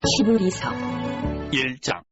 히브리서 1장.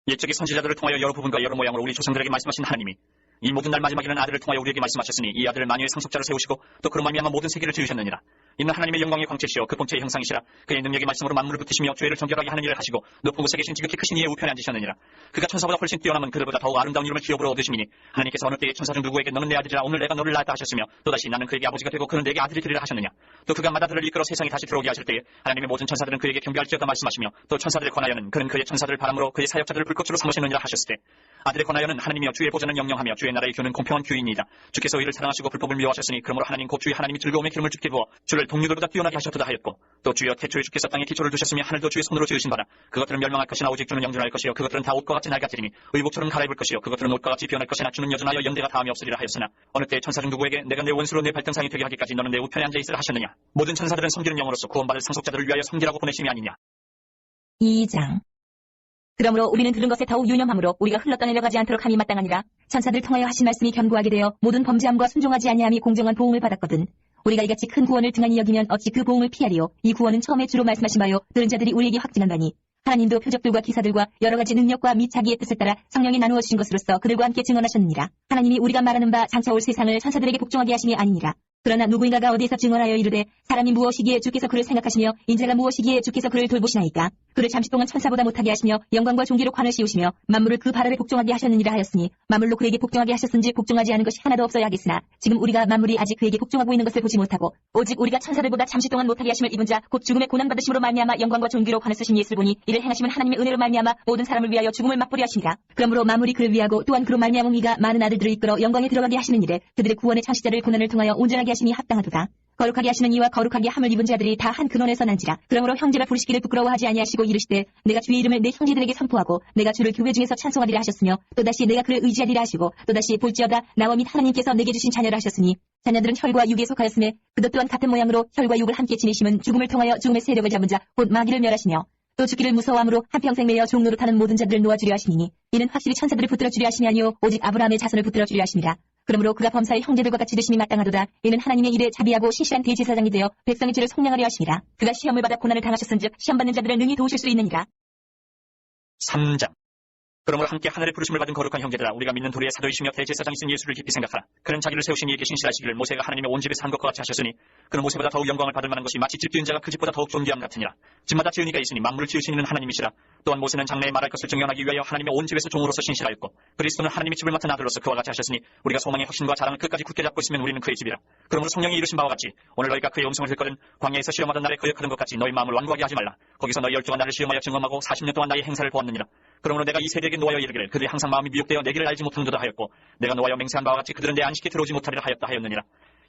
옛적의 선지자들을 통하여 여러 부분과 여러 모양으로 우리 조상들에게 말씀하신 하나님이 이 모든 날 마지막에는 아들을 통하여 우리에게 말씀하셨으니 이 아들을 만유의 상속자로 세우시고 또 그로 말미암아 모든 세계를 지으셨느니라. 이는 하나님의 영광의 광채시여 그 본체의 형상이시라. 그의 능력의 말씀으로 만물을 붙이시며 죄를 정결하게 하는 일을 하시고 높은 곳에 계신 지극히 크신 이의 우편에 앉으셨느니라. 그가 천사보다 훨씬 뛰어남은 그들보다 더욱 아름다운 이름을 기업으로 얻으시니 하나님께서 어느 때에 천사 중 누구에게 너는 내 아들이라 오늘 내가 너를 낳았다 하셨으며 또다시 나는 그에게 아버지가 되고 그는 내게 아들이 되리라 하셨느냐. 또 그가 마다들을 이끌어 세상에 다시 들어오게 하실 때에 하나님의 모든 천사들은 그에게 경배할지어다 말씀하시며 또 천사들의 권하여는 그는 그의 천사들을 바람으로 그의 사역자들을 불꽃으로 삼으시느니라 하셨을 때 아들의 권하여는 하나님이여 주의 보좌는 영영하며 주의 나라의 교는 공평한 규이니이다. 주께서 의를 사랑하시고 불법을 미워하셨으니 그러므로 하나님 곧 주의 하나님이 즐거움의 기름을 주께 부어 주를 동료들보다 뛰어나게 하셨도다 하였고 또 주여 태초에 주께서 땅에 기초를 두셨으며 하늘도 주의 손으로 지으신 바라. 그것들은 멸망할 것이나 오직 주는 영존할 것이요 그것들은 다 옷과 같이 낡아지리니 의복처럼 갈아입을 것이요 그것들은 옷과 같이 변할 것이나 주는 여전하여 연대가 다함이 없으리라 하였으나 어느 때 천사 중 누구에게 내가 내 원수로 내 발등상이 되게 하기까지 너는 내 우편에 앉아있으라 하셨느냐. 모든 천사들은 섬기는 영으로서 구원받을 상속자들을 위하여 섬기라고 보내심이 아니냐. 2장. 그러므로 우리는 들은 것에 더욱 유념함으로 우리가 흘러떠내려가지 않도록 함이 마땅하니라. 천사들 통하여 하신 말씀이 견고하게 되어 모든 범죄함과 순종하지 아니함이 공정한 보응을 받았거든. 우리가 이같이 큰 구원을 등한히 여기면 어찌 그 보응을 피하리요. 이 구원은 처음에 주로 말씀하신 바요 들은 자들이 우리에게 확증한 바니 하나님도 표적들과 기사들과 여러 가지 능력과 및 자기의 뜻을 따라 성령이 나누어 주신 것으로서 그들과 함께 증언하셨느니라. 하나님이 우리가 말하는 바 장차 올 세상을 천사들에게 복종하게 하심이 아니니라. 그러나 누구인가가 어디에서 증언하여 이르되 사람이 무엇이기에 주께서 그를 생각하시며 인자가 무엇이기에 주께서 그를 돌보시나이까. 그를 잠시 동안 천사보다 못하게 하시며 영광과 존귀로 관을 씌우시며 만물을 그 발 아래 복종하게 하셨느니라 하였으니 만물로 그에게 복종하게 하셨은지 복종하지 않은 것이 하나도 없어야 하겠으나 지금 우리가 만물이 아직 그에게 복종하고 있는 것을 보지 못하고 오직 우리가 천사들보다 잠시 동안 못하게 하심을 입은 자 곧 죽음의 고난받으심으로 말미암아 영광과 존귀로 관을 쓰신 예수를 보니 이를 행하심은 하나님의 은혜로 말미암아 모든 사람을 위하여 죽음을 맛보려 하시니라. 그러므로 만물이 그를 위하고 또한 그로 말미암아 이가 많은 아들들을 이끌어 영광에 들어가게 하시는 일에 그들의 구원의 창시자를 고난을 통하여 온전하게 하심이 합당하도다. 거룩하게 하시는 이와 거룩하게 함을 입은 자들이 다 한 근원에서 난지라. 그러므로 형제라 부르시기를 부끄러워하지 아니하시고 이르시되 내가 주의 이름을 내 형제들에게 선포하고 내가 주를 교회 중에서 찬송하리라 하셨으며 또다시 내가 그를 의지하리라 하시고 또다시 볼지어다 나와 및 하나님께서 내게 주신 자녀라 하셨으니 자녀들은 혈과 육에 속하였음에 그것 또한 같은 모양으로 혈과 육을 함께 지니심은 죽음을 통하여 죽음의 세력을 잡은 자 곧 마귀를 멸하시며 또 죽기를 무서워함으로 한평생 매여 종노릇하는 모든 자들을 놓아주려 하시니 이는 확실히 천사들을 붙들어 주려 하심이 아니요 오직 아브라함의 자손을 붙들어 주려 하심이라. 그러므로 그가 범사의 형제들과 같이 되심이 마땅하도다. 이는 하나님의 일에 자비하고 신실한 대제사장이 되어 백성의 죄를 속량하려 하심이라. 그가 시험을 받아 고난을 당하셨은즉 시험받는 자들을 능히 도우실 수 있느니라. 3장. 그러므로 함께 하늘의 부르심을 받은 거룩한 형제들아 우리가 믿는 도리의 사도이시며 대제사장이신 예수를 깊이 생각하라. 그는 자기를 세우신 이에게 신실하시기를 모세가 하나님의 온 집에서 한 것과 같이 하셨으니 그는 모세보다 더욱 영광을 받을 만한 것이 마치 집 지은 자가 그 집보다 더욱 존귀함 같으니라. 집마다 지은 이가 있으니 만물을 지으신 이는 하나님이시라. 또한 모세는 장래에 말할 것을 증언하기 위하여 하나님의 온 집에서 종으로서 신실하였고 그리스도는 하나님의 집을 맡은 아들로서 그와 같이 하셨으니 우리가 소망의 확신과 자랑을 끝까지 굳게 잡고 있으면 우리는 그의 집이라. 그러므로 성령이 이루신 바와 같이 오늘 너희가 그의 음성을 듣거든 광야에서 시험하던 날에 거역하던 것 같이 너희 마음을 완고하게 하지 말라. 거기서 너희 열조가 나를 시험하여 증언하고 40년 동안 나의 행사를 보았느니라. 그러므로 내가 이 세대에게 노하여 이르기를 그들이 항상 마음이 미혹되어 내 길을 알지 못하는도다 하였고 내가 노하여 맹세한 바와 같이 그들은 내 안식에 들어오지 못하리라 하였다 하였느니라.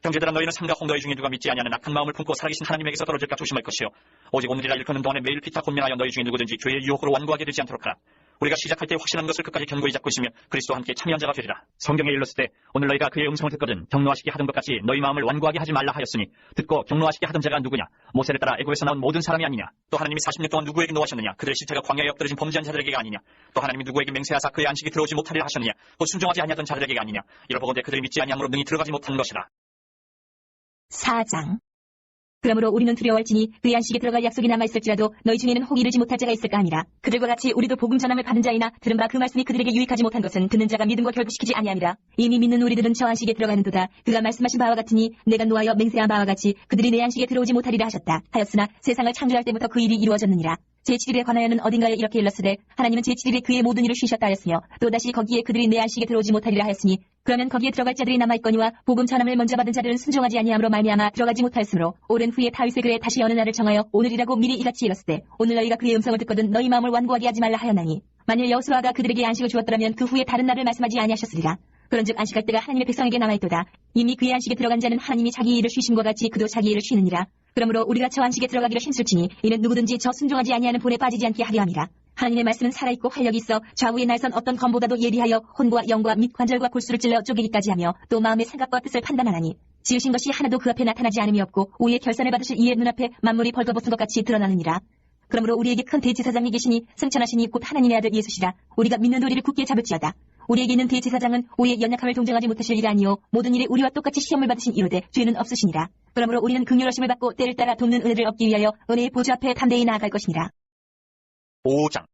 형제들아 너희는 삼가 홍너희 중에 누가 믿지 아니하는 악한 마음을 품고 살아계신 하나님에게서 떨어질까 조심할 것이요 오직 오늘이라 일컫는 동안에 매일 피타 곤면하여 너희 중에 누구든지 죄의 유혹으로 완고하게 되지 않도록 하라. 우리가 시작할 때 확신한 것을 끝까지 견고히 잡고 있으며 그리스도와 함께 참여한 자가 되리라. 성경에 일렀을 때 오늘 너희가 그의 음성을 듣거든 경노하시게 하던 것 같이 너희 마음을 완고하게 하지 말라 하였으니 듣고 경노하시게 하던 자가 누구냐. 모세를 따라 애굽에서 나온 모든 사람이 아니냐. 또 하나님이 40년 동안 누구에게 노하셨느냐. 그들의 시체가 광야에 엎드러진 범죄한 자들에게가 아니냐. 또 하나님이 누구에게 맹세하사 그의 안식에 들어오지 못하리라 하셨느냐. 곧 순종하지 아니하던 자들에게가 아니냐. 이러보건대 그들이 믿지 아니함으로 능히 들어가지 못한 것이라. 4장. 그러므로 우리는 두려워할지니 그의 안식에 들어갈 약속이 남아있을지라도 너희 중에는 혹 이르지 못할 자가 있을까 함이라. 그들과 같이 우리도 복음 전함을 받은 자이나 들은 바 그 말씀이 그들에게 유익하지 못한 것은 듣는 자가 믿음과 결부시키지 아니함이라. 이미 믿는 우리들은 저 안식에 들어가는도다. 그가 말씀하신 바와 같으니 내가 노하여 맹세한 바와 같이 그들이 내 안식에 들어오지 못하리라 하셨다 하였으나 세상을 창조할 때부터 그 일이 이루어졌느니라. 제7일에 관하여는 어딘가에 이렇게 일렀으되 하나님은 제7일에 그의 모든 일을 쉬셨다 하였으며 또다시 거기에 그들이 내 안식에 들어오지 못하리라 하였으니 그러면 거기에 들어갈 자들이 남아있거니와 복음 전함을 먼저 받은 자들은 순종하지 아니함으로 말미암아 들어가지 못하였으므로 오랜 후에 다윗의 글에 다시 어느 날을 정하여 오늘이라고 미리 이같이 일렀으되 오늘 너희가 그의 음성을 듣거든 너희 마음을 완고하게 하지 말라 하였나니 만일 여호수아가 그들에게 안식을 주었더라면 그 후에 다른 날을 말씀하지 아니하셨으리라. 그런즉 안식할 때가 하나님의 백성에게 남아있도다. 이미 그의 안식에 들어간 자는 하나님이 자기 일을 쉬심과 같이 그도 자기 일을 쉬느니라. 그러므로 우리가 저 안식에 들어가기를 힘쓸지니 이는 누구든지 저 순종하지 아니하는 본에 빠지지 않게 하려 함이라. 하나님의 말씀은 살아있고 활력이 있어 좌우의 날선 어떤 검보다도 예리하여 혼과 영과 및 관절과 골수를 찔러 쪼개기까지 하며 또 마음의 생각과 뜻을 판단하나니 지으신 것이 하나도 그 앞에 나타나지 않음이 없고 오히려 결산을 받으실 이의 눈앞에 만물이 벌거벗은 것 같이 드러나느니라. 그러므로 우리에게 큰 대제사장이 계시니 승천하시니 곧 하나님의 아들 예수시라. 우리가 믿는 도리를 굳게 잡을지어다. 우리에게 있는 대제사장은 우리의 연약함을 동정하지 못하실 일 아니요 모든 일에 우리와 똑같이 시험을 받으신 이로되 죄는 없으시니라. 그러므로 우리는 긍휼하심을 받고 때를 따라 돕는 은혜를 얻기 위하여 은혜의 보좌 앞에 담대히 나아갈 것이니라. 5장.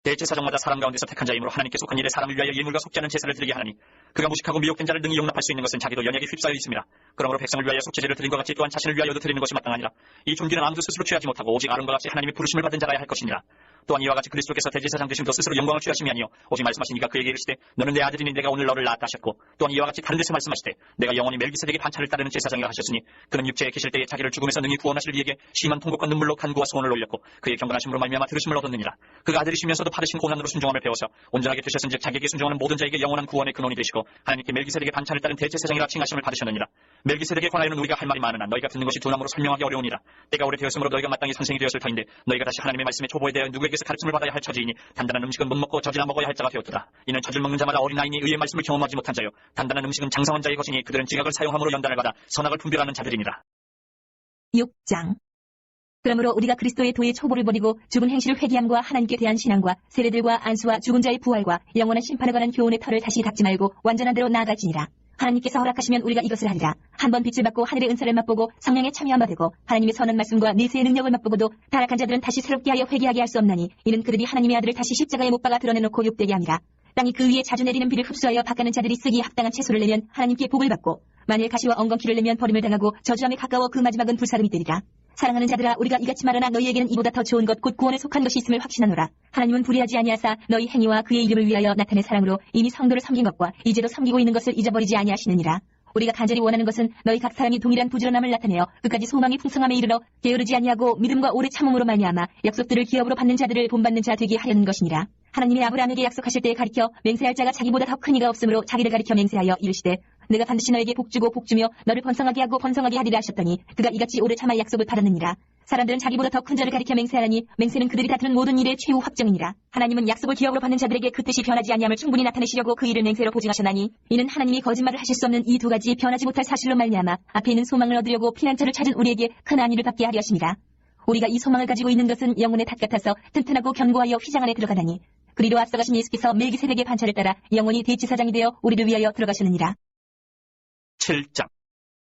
대제사장마다 사람 가운데서 택한 자이므로 하나님께 속한 일에 사람을 위하여 예물과 속지 않은 제사를 드리게 하나니 그가 무식하고 미혹된 자를 능히 용납할 수 있는 것은 자기도 연약에 휩싸여 있습니다. 그러므로 백성을 위하여 속죄제를 드린 것 같이 또한 자신을 위하여도 드리는 것이 마땅하니라. 이 존귀는 아무도 스스로 취하지 못하고 오직 아론과 같이 하나님의 부르심을 받은 자라야 할 것이니라. 또한 이와 같이 그리스도께서 대제사장 되심도 스스로 영광을 취하심이 아니요 오직 말씀하신 이가 그에게 이르시되 너는 내 아들이니 내가 오늘 너를 낳았다 하셨고 또한 이와 같이 다른 데서 말씀하시되 내가 영원히 멜기세덱의 반차를 따르는 제사장이라 하셨으니 그는 육체에 계실 때에 자기를 죽음에서 능히 구원하실 이에게 심한 통곡과 눈물로 간구와 소원을 올렸고 그의 경건하심으로 말미암아 들으심을 얻었느니라. 그가 아들이시면서도 받으신 고난으로 순종함을 배워서 온전하게 되셨은즉 자기에게 순종하는 모든 자에게 영원한 구원의 근원이 되시고 하나님께 멜기세덱의 반차를 따른 대제사장이라 칭하심을 받으셨느니라. 멜기세덱에 관하여는 우리가 할 말이 많으나 너희가 듣는 것이 두나무로 설명하기 어려우니라. 때가 오래되었으므로 너희가 마땅히 선생이 되었을 터인데 너희가 다시 하나님의 말씀에 초보에 대하여 누구에게서 가르침을 받아야 할 처지이니 단단한 음식은 못 먹고 젖이나 먹어야 할 자가 되었도다. 이는 젖을 먹는 자마다 어린아이니 의의 말씀을 경험하지 못한 자요 단단한 음식은 장성한 자의 것이니 그들은 징악을 사용함으로 연단을 받아 선악을 분별하는 자들이니라. 6장. 그러므로 우리가 그리스도의 도의 초보를 버리고 죽은 행실을 회개함과 하나님께 대한 신앙과 세례들과 안수와 죽은 자의 부활과 영원한 심판에 관한 교훈의 털을 다시 닦지 말고 완전한 대로 나아갈지니라. 하나님께서 허락하시면 우리가 이것을 하리라. 한번 빛을 받고 하늘의 은사를 맛보고 성령에 참여함 받고 하나님의 선한 말씀과 내세의 능력을 맛보고도 타락한 자들은 다시 새롭게 하여 회개하게 할 수 없나니 이는 그들이 하나님의 아들을 다시 십자가에 못 박아 드러내놓고 욕되게 함이라. 땅이 그 위에 자주 내리는 비를 흡수하여 닦아는 자들이 쓰기에 합당한 채소를 내면 하나님께 복을 받고 만일 가시와 엉겅퀴를 내면 버림을 당하고 저주함에 가까워 그 마지막은 불사름이 되리라. 사랑하는 자들아 우리가 이같이 말하나 너희에게는 이보다 더 좋은 것 곧 구원에 속한 것이 있음을 확신하노라. 하나님은 불의하지 아니하사 너희 행위와 그의 이름을 위하여 나타낸 사랑으로 이미 성도를 섬긴 것과 이제도 섬기고 있는 것을 잊어버리지 아니하시느니라. 우리가 간절히 원하는 것은 너희 각 사람이 동일한 부지런함을 나타내어 끝까지 소망이 풍성함에 이르러 게으르지 아니하고 믿음과 오래 참음으로 말미암아 약속들을 기업으로 받는 자들을 본받는 자 되게 하려는 것이니라. 하나님이 아브라함에게 약속하실 때에 가리켜 맹세할 자가 자기보다 더 큰 이가 없으므로 자기를 가리켜 맹세하여 이르시되 내가 반드시 너에게 복주고 복주며 너를 번성하게 하고 번성하게 하리라 하셨더니 그가 이같이 오래 참아 약속을 받았느니라. 사람들은 자기보다 더 큰 자를 가리켜 맹세하라니 맹세는 그들이 다투는 모든 일의 최후 확정이니라. 하나님은 약속을 기업으로 받는 자들에게 그 뜻이 변하지 아니함을 충분히 나타내시려고 그 일을 맹세로 보증하셨나니 이는 하나님이 거짓말을 하실 수 없는 이 두 가지 변하지 못할 사실로 말미암아 앞에 있는 소망을 얻으려고 피난처를 찾은 우리에게 큰 안위를 받게 하려 하심이라. 우리가 이 소망을 가지고 있는 것은 영혼의 탓 같아서 튼튼하고 견고하여 휘장 안에 들어가다니 그리로 앞서가신 예수께서 멜기세덱의 반차를 따라 영원히 대제사장이 되어 우리를 위하여 들어가시느니라. 7장.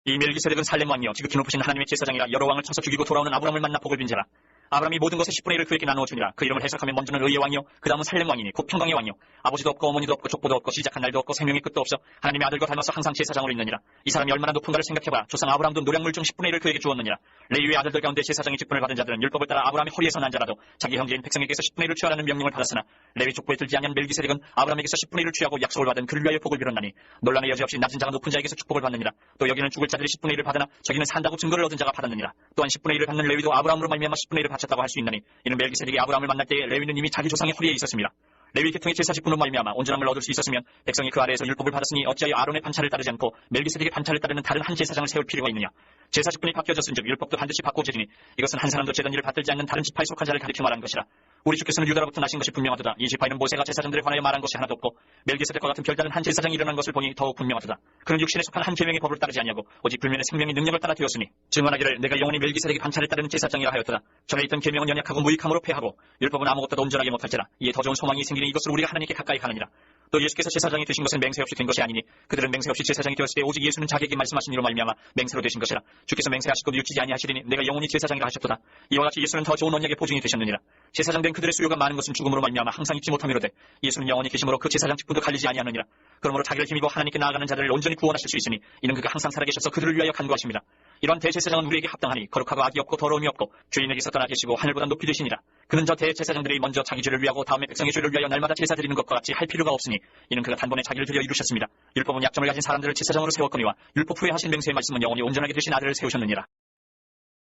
이 멜기세덱은 살렘 왕이요 지극히 높으신 하나님의 제사장이라 여러 왕을 쳐서 죽이고 돌아오는 아브람을 만나 복을 빈 자라. 아브람이 모든 것의 10분의 1을 그에게 나누어 주니라. 그 이름을 해석하면 먼저는 의의 왕이요 그 다음은 살렘 왕이니 곧 평강의 왕이요 아버지도 없고 어머니도 없고 족보도 없고 시작한 날도 없고 생명의 끝도 없어 하나님의 아들과 닮아서 항상 제사장으로 있느니라. 이 사람이 얼마나 높은가를 생각해봐. 조상 아브람도 노량물 중 10분의 1을 그에게 주었느니라. 레위의 아들들 가운데 제사장의 직분을 받은 자들은 율법을 따라 아브람의 허리에서 난 자라도 자기 형제인 백성에게서 10분의 1을 취하라는 명령을 받았으나 레위 족보에 들지 아니한 멜기세덱은 아브람에게서 10분의 1을 취하고 약속을 받은 그를 위하여 복을 빌었나니 논란의 여지 없이 낮은 자가 높은 자에게서 축복을 받느니라. 또 여기는 죽을 자들이 10분의 1을 받으나 저기는 산다고 증거를 얻은 자가 받았느니라. 또한 10분의 1을 받는 레위도 아브람으로 말미암아 10분의 1을 바쳤다고 할 수 있나니 이는 멜기세덱이 아브람을 만날 때에 레위는 이미 자기 조상의 허리에 있었습니다. 레위 계통의 제사 직분으로 말미암아 온전함을 얻을 수 있었으면 백성이 그 아래에서 율법을 받았으니 어찌하여 아론의 반차를 따르지 않고 멜기세덱의 반차를 따르는 다른 한 제사장을 세울 필요가 있느냐. 제사 직분이 바뀌어졌은즉 율법도 반드시 바꾸어지니 이것은 한 사람도 제단 일을 받들지 않는 다른 지파에 속한 자를 가리켜 말한 것이라. 우리 주께서는 유다로부터 나신 것이 분명하도다. 이 지파에는 모세가 제사장들에 관하여 말한 것이 하나도 없고 멜기세덱과 같은 별다른 한 제사장이 일어난 것을 보니 더욱 분명하도다. 그는 육신에 속한 한 계명의 법을 따르지 아니하고 오직 불면의 생명의 능력을 따라 되었으니 증언하기를 내가 영원히 멜기세덱의 반차를 따르는 제사장이라 하였도다. 전에 있던 계명은 연약하고 무익함으로 패하고 율법은 아무것도 온전하게 못할지라. 이에 더 좋은 소망이 생기니 이것으로 우리가 하나님께 가까이 가느니라. 또 예수께서 제사장이 되신 것은 맹세 없이 된 것이 아니니 그들은 맹세 없이 제사장이 되었을 때 오직 예수는 자기에게 말씀하신 이로 말미암아 맹세로 되신 것이라. 주께서 맹세하시고도 육지지 아니하시리니 내가 영원히 제사장이라 하셨도다. 이와 같이 예수는 더 좋은 언약의 보증이 되셨느니라. 제사장 된 그들의 수요가 많은 것은 죽음으로 말미암아 항상 잊지 못함이로되 예수는 영원히 계심으로 그 제사장 직분도 갈리지 아니하느니라. 그러므로 자기를 힘입어 하나님께 나아가는 자들을 온전히 구원하실 수 있으니 이는 그가 항상 살아계셔서 그들을 위하여 간구하십니다. 이러한 대제사장은 우리에게 합당하니 거룩하고 악이 없고 더러움이 없고 주인에게서 떠나 계시고 하늘보다 높이 되시니라. 그는 저 대제사장들이 먼저 자기 죄를 위하고 다음에 백성의 죄를 위하여 날마다 제사 드리는 것과 같이 할 필요가 없으니 이는 그가 단번에 자기를 드려 이루셨습니다. 율법은 약점을 가진 사람들을 제사장으로 세웠거니와 율법 후에 하신 맹세의 말씀은 영원히 온전하게 되신 아들을 세우셨느니라.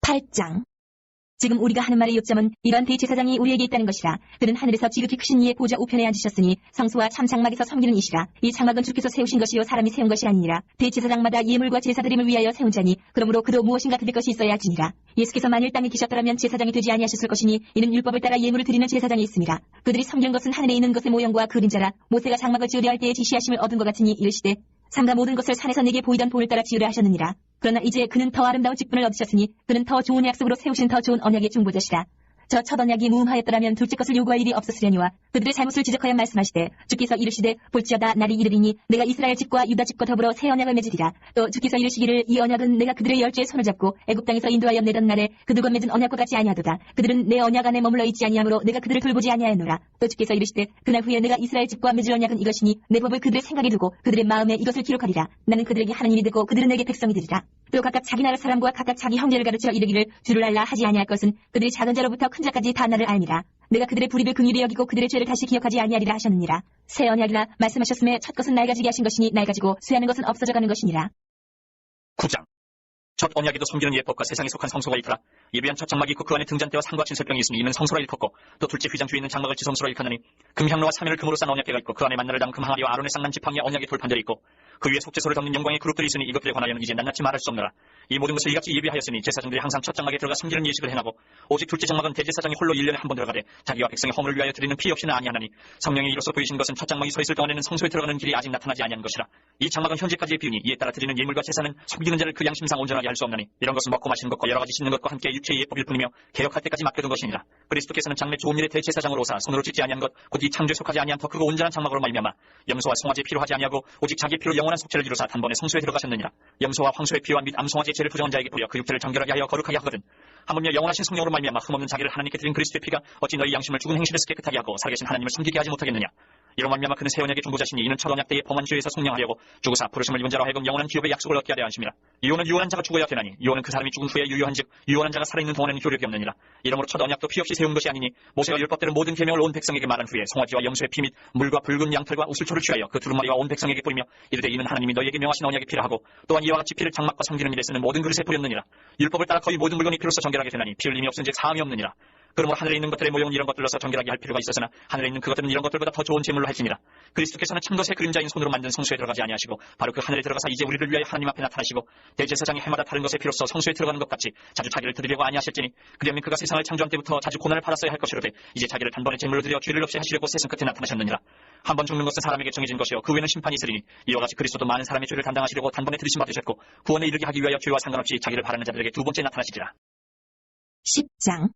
8장. 지금 우리가 하는 말의 요점은 이런 대제사장이 우리에게 있다는 것이라. 그는 하늘에서 지극히 크신 이의 보좌 우편에 앉으셨으니 성소와 참 장막에서 섬기는 이시라. 이 장막은 주께서 세우신 것이요 사람이 세운 것이 아니니라. 대제사장마다 예물과 제사드림을 위하여 세운 자니 그러므로 그도 무엇인가 드릴 것이 있어야 하지니라. 예수께서 만일 땅에 계셨더라면 제사장이 되지 아니하셨을 것이니 이는 율법을 따라 예물을 드리는 제사장이 있습니다. 그들이 섬기는 것은 하늘에 있는 것의 모형과 그림자라. 모세가 장막을 지으려 할 때에 지시하심을 얻은 것 같으니 이르시되 삼가 모든 것을 산에서 내게 보이던 돌을 따라 지으려 하셨느니라. 그러나 이제 그는 더 아름다운 직분을 얻으셨으니 그는 더 좋은 약속으로 세우신 더 좋은 언약의 중보자시라. 저 첫 언약이 무음하였더라면 둘째 것을 요구할 일이 없었으려니와 그들의 잘못을 지적하여 말씀하시되 주께서 이르시되 볼지어다 날이 이르리니 내가 이스라엘 집과 유다 집과 더불어 새 언약을 맺으리라. 또 주께서 이르시기를 이 언약은 내가 그들의 열조의 손을 잡고 애굽 땅에서 인도하여 내던 날에 그들과 맺은 언약과 같이 아니하도다. 그들은 내 언약 안에 머물러 있지 아니하므로 내가 그들을 돌보지 아니하였노라. 또 주께서 이르시되 그날 후에 내가 이스라엘 집과 맺을 언약은 이것이니 내 법을 그들의 생각에 두고 그들의 마음에 이것을 기록하리라. 나는 그들에게 하나님이 되고 그들은 내게 백성이 되리라. 또 각각 자기 나라 사람과 각각 자기 형제를 가르쳐 이르기를 주를 알라 하지 아니할 것은 그들이 작은 자로부터 큰 자까지 다 나를 알미라. 내가 그들의 불의를 긍휼히 여기고 그들의 죄를 다시 기억하지 아니하리라 하셨느니라. 새 언약이라 말씀하셨음에 첫 것은 날 가지게 하신 것이니 날 가지고 쇠하는 것은 없어져 가는 것이니라. 9장. 첫 언약에도 섬기는 예법과 세상에 속한 성소가 있더라. 예비한 첫 장막이 있고 그 안에 등잔대와 상과 진설병이 있으니 이는 성소라 일컫고 또 둘째 휘장 뒤에 있는 장막을 지성소라 일컫느니 금향로와 사면을 금으로 싼 언약궤가 있고 그 안에 만나를 담은 금항아리와 아론의 쌍난 지팡이와 언약의 돌판들이 있고 그 위에 속죄소를 덮는 영광의 그룹들이 있으니 이것들에 관하여는 이제 낱낱이 말할 수 없노라. 이 모든 것을 이같이 예비하였으니 제사장들이 항상 첫 장막에 들어가 섬기는 예식을 행하고 오직 둘째 장막은 대제사장이 홀로 1년에 한 번 들어가되 자기와 백성의 허물을 위하여 드리는 피 없이는 아니하나니 성령이 이로써 보이신 것은 첫 장막이 서 있을 동안에는 성소에 들어가는 길이 아직 나타나지 아니한 것이라. 이 장막은 현재까지의 비유니 이에 따라 드리는 예물과 제사는 속이는 자를 그 양심상 온전하게 할 수 없나니 이런 것은 먹고 마시는 것과 여러 가지 씹는 것과 함께 육체의 예법일 뿐이며 개혁할 때까지 맡겨둔 것이니라. 그리스도께서는 장래 좋은 일의 대제사장으로 오사 손으로 짓지 아니한 것 곧 이 창조에 속하지 아니한 더 크고 온전한 장막으로 말미암아 염소와 송아지의 피로 하지 아니하고 오직 자기의 피로 영원한 속죄를 이루사 단번에 성소에 들어가셨느니라. 염소와 황소의 피와 및 암송아지의 죄를 부정한 자에게 뿌려 그 육체를 정결하게 하여 거룩하게 하거든. 하물며 영원하신 성령으로 말미암아 흠없는 자기를 하나님께 드린 그리스도의 피가 어찌 너희 양심을 죽은 행실에서 깨끗하게 하고 살아계신 하나님을 섬기게 하지 못하겠느냐. 이로 말미암아 그는 새 언약의 중보자시니 이는 첫 언약 때의 범한 죄에서 속량하려고 죽으사 부르심을 입은 자로 하여금 영원한 기업의 약속을 얻게 하려 하심이라. 유언은 유언한 자가 죽어야 되나니 유언은 그 사람이 죽은 후에 유효한즉 유언한 자가 살아있는 동안에는 효력이 없느니라. 이러므로 첫 언약도 피 없이 세운 것이 아니니 모세가 율법대로 모든 계명을 온 백성에게 말한 후에 송아지와 염소의 피 및 물과 붉은 양털과 우슬초를 취하여 그 두루마리와 온 백성에게 뿌리며 이르되 이는 하나님이 너희에게 명하신 언약의 피라 하고 또한 이와 같이 피를 장막과 섬기는 일에 쓰는 모든 그릇에 뿌렸느니라. 율법을 따라 거의 모든 물건이 피로써 정결하게 되나니 피 흘림이 없은즉 사함이 없느니라. 그러므로 하늘에 있는 것들의 모형은 이런 것들로서 정결하게 할 필요가 있었으나 하늘에 있는 그것들은 이런 것들보다 더 좋은 제물로 할지니라. 그리스도께서는 참것의 그림자인 손으로 만든 성소에 들어가지 아니하시고 바로 그 하늘에 들어가사 이제 우리를 위하여 하나님 앞에 나타나시고 대제사장이 해마다 다른 것의 피로써 성소에 들어가는 것 같이 자주 자기를 드리려고 아니하실지니 그리하면 그가 세상을 창조한 때부터 자주 고난을 받았어야 할 것이로되 이제 자기를 단번에 제물로 드려 죄를 없이 하시려고 세상 끝에 나타나셨느니라. 한 번 죽는 것은 사람에게 정해진 것이요 그 후에는 심판이 있으리니 이와 같이 그리스도도 많은 사람의 죄를 담당하시려고 단번에 들이심 받으셨고 구원에 이르게 하기 위하여 죄와 상관없이 자기를 바라는 자들에게 두 번째 나타나시리라. 10장.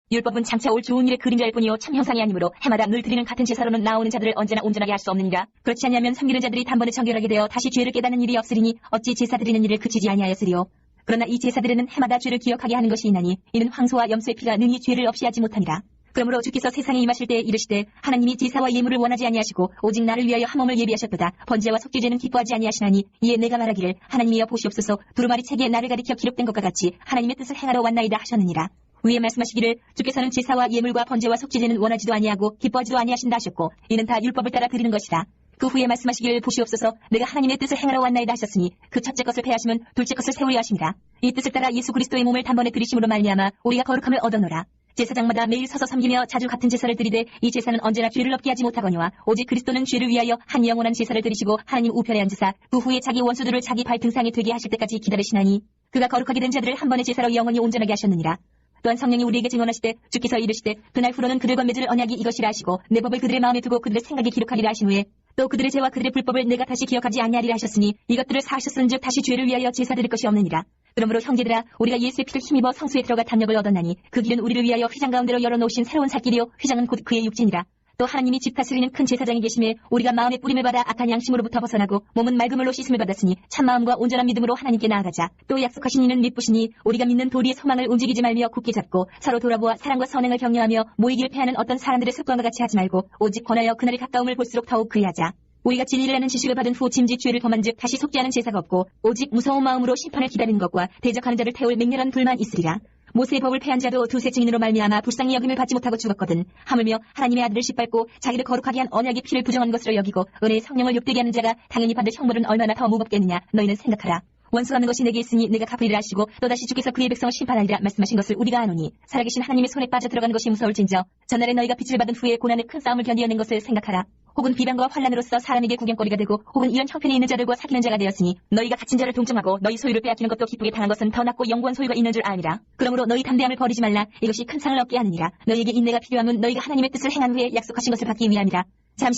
율법은 장차 올 좋은 일의 그림자일 뿐이요 참 형상이 아니므로 해마다 늘 드리는 같은 제사로는 나오는 자들을 언제나 온전하게 할 수 없느니라. 그렇지 않으면 섬기는 자들이 단번에 정결하게 되어 다시 죄를 깨닫는 일이 없으리니 어찌 제사 드리는 일을 그치지 아니하였으리요. 그러나 이 제사들에는 해마다 죄를 기억하게 하는 것이 있나니 이는 황소와 염소의 피가 능히 죄를 없이 하지 못하니라. 그러므로 주께서 세상에 임하실 때 이르시되 하나님이 제사와 예물을 원하지 아니하시고 오직 나를 위하여 한 몸을 예비하셨도다. 번제와 속죄제는 기뻐하지 아니하시나니 이에 내가 말하기를 하나님이여 보시옵소서 두루마리 책에 나를 가리켜 기록된 것과 같이 하나님의 뜻을 행하러 왔나이다 하셨느니라. 위에 말씀하시기를 주께서는 제사와 예물과 번제와 속죄제는 원하지도 아니하고 기뻐하지도 아니하신다 하셨고 이는 다 율법을 따라 드리는 것이라. 그 후에 말씀하시기를 보시옵소서 내가 하나님의 뜻을 행하러 왔나이다 하셨으니 그 첫째 것을 폐하시면 둘째 것을 세우려 하십니다. 이 뜻을 따라 예수 그리스도의 몸을 단번에 드리심으로 말미암아 우리가 거룩함을 얻어노라. 제사장마다 매일 서서 섬기며 자주 같은 제사를 드리되 이 제사는 언제나 죄를 없게 하지 못하거니와 오직 그리스도는 죄를 위하여 한 영원한 제사를 드리시고 하나님 우편에 앉으사 그 후에 자기 원수들을 자기 발등상에 되게 하실 때까지 기다리시나니 그가 거룩하게 된 자들을 한 번의 제사로 영원히 온전하게 하셨느니라. 또한 성령이 우리에게 증언하시되 주께서 이르시되 그날 후로는 그들과 맺을 언약이 이것이라 하시고 내 법을 그들의 마음에 두고 그들의 생각에 기록하리라 하신 후에 또 그들의 죄와 그들의 불법을 내가 다시 기억하지 아니하리라 하셨으니 이것들을 사하셨은즉 다시 죄를 위하여 제사 드릴 것이 없느니라. 그러므로 형제들아 우리가 예수의 피를 힘입어 성수에 들어가 담력을 얻었나니 그 길은 우리를 위하여 휘장 가운데로 열어놓으신 새로운 살 길이요 휘장은 곧 그의 육체니라. 또 하나님이 집 다스리는 큰 제사장이 계심에 우리가 마음의 뿌림을 받아 악한 양심으로부터 벗어나고 몸은 맑은 물로 씻음을 받았으니 참마음과 온전한 믿음으로 하나님께 나아가자. 또 약속하신 이는 믿으시니 우리가 믿는 도리의 소망을 움직이지 말며 굳게 잡고 서로 돌아보아 사랑과 선행을 격려하며 모이기를 패하는 어떤 사람들의 습관과 같이 하지 말고 오직 권하여 그날의 가까움을 볼수록 더욱 그리하자. 우리가 진리라는 지식을 받은 후 짐짓 죄를 범한즉 다시 속죄하는 제사가 없고 오직 무서운 마음으로 심판을 기다리는 것과 대적하는 자를 태울 맹렬한 불만 있으리라. 모세의 법을 패한 자도 두세 증인으로 말미암아 불쌍히 여김을 받지 못하고 죽었거든. 하물며 하나님의 아들을 짓밟고 자기를 거룩하게 한 언약의 피를 부정한 것으로 여기고 은혜의 성령을 욕되게 하는 자가 당연히 받을 형벌은 얼마나 더 무겁겠느냐. 너희는 생각하라. 원수하는 것이 내게 있으니 내가 갚으리라 하시고 또다시 주께서 그의 백성을 심판하리라 말씀하신 것을 우리가 아노니 살아계신 하나님의 손에 빠져 들어가는 것이 무서울진저 전날에 너희가 빛을 받은 후에 고난의 큰 싸움을 견디어낸 것을 생각하라. 혹은 비방과 환난으로서 사람에게 구경거리가 되고 혹은 이런 형편에 있는 자들과 사귀는 자가 되었으니 너희가 갇힌 자를 동정하고 너희 소유를 빼앗기는 것도 기쁘게 당한 것은 더 낫고 영구한 소유가 있는 줄 아니라. 그러므로 너희 담대함을 버리지 말라. 이것이 큰 상을 얻게 하느니라. 너희에게 인내가 필요함은 너희가 하나님의 뜻을 행한 후에 약속하신 것을 받기 위함이라.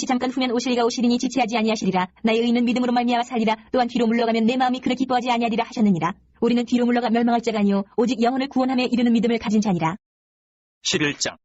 잠깐 후면 오실 이가 오시리니 지체하지 아니하시리라. 나의 의인은 믿음으로 말미암아 살리라. 또한 뒤로 물러가면 내 마음이 그를 기뻐하지 아니하리라 하셨느니라. 우리는 뒤로 물러가 멸망할 자가 아니요 오직 영혼을 구원함에 이르는 믿음을 가진 자니라. 11장.